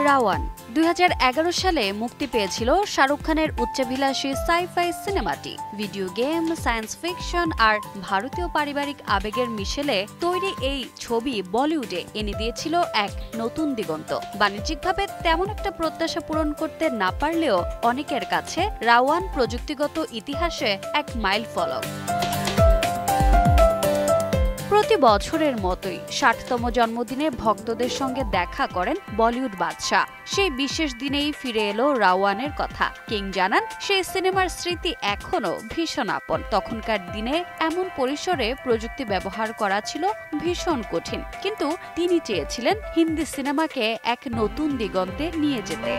রাওয়ান 2011 সালে মুক্তি পেয়েছিল শাহরুখ খানের উচ্চাভিলাষী সাই-ফাই সিনেমাটি। ভিডিও গেম, সায়েন্স ফিকশন আর ভারতীয় পারিবারিক আবেগের মিশেলে তৈরি এই ছবি বলিউডে এনে দিয়েছিল এক নতুন দিগন্ত। বাণিজ্যিকভাবে তেমন একটা প্রত্যাশা পূরণ করতে না পারলেও অনেকের কাছে রাওয়ান প্রযুক্তিগত ইতিহাসে এক মাইলফলক। প্রতি বছরের মতোই 60তম জন্মদিনে ভক্তদের সঙ্গে দেখা করেন বলিউড বাদশা। সেই বিশেষ দিনেই ফিরে এলো রাওয়ানের কথা। কিং জানান, সেই সিনেমার স্মৃতি এখনো ভীষণ আপন। তখনকার দিনে এমন পরিসরে প্রযুক্তি ব্যবহার করা ছিল ভীষণ কঠিন, কিন্তু তিনি চেয়েছিলেন হিন্দি সিনেমাকে এক নতুন দিগন্তে নিয়ে যেতে।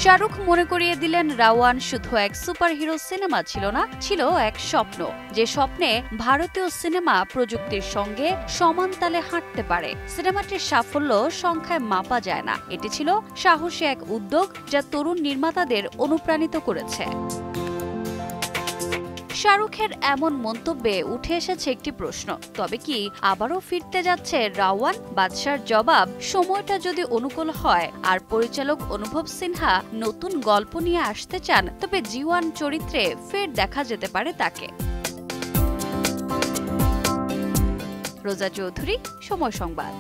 শাহরুখ মনে করিয়ে দিলেন, রাওয়ান শুধু এক সুপারহিরো সিনেমা ছিল না, ছিল এক স্বপ্ন, যে স্বপ্নে ভারতীয় সিনেমা প্রযুক্তির সঙ্গে সমান তালে হাঁটতে পারে। সিনেমাটির সাফল্য সংখ্যায় মাপা যায় না। এটি ছিল সাহসী এক উদ্যোগ, যা তরুণ নির্মাতাদের অনুপ্রাণিত করেছে। শাহরুখের এমন মন্তব্যে উঠে এসেছে একটি প্রশ্ন, তবে কি আবারও ফিরতে যাচ্ছে রাওয়ান? বাদশার জবাব, সময়টা যদি অনুকূল হয় আর পরিচালক অনুভব সিনহা নতুন গল্প নিয়ে আসতে চান, তবে জিওয়ান চরিত্রে ফের দেখা যেতে পারে তাকে। রোজা চৌধুরী, সময় সংবাদ।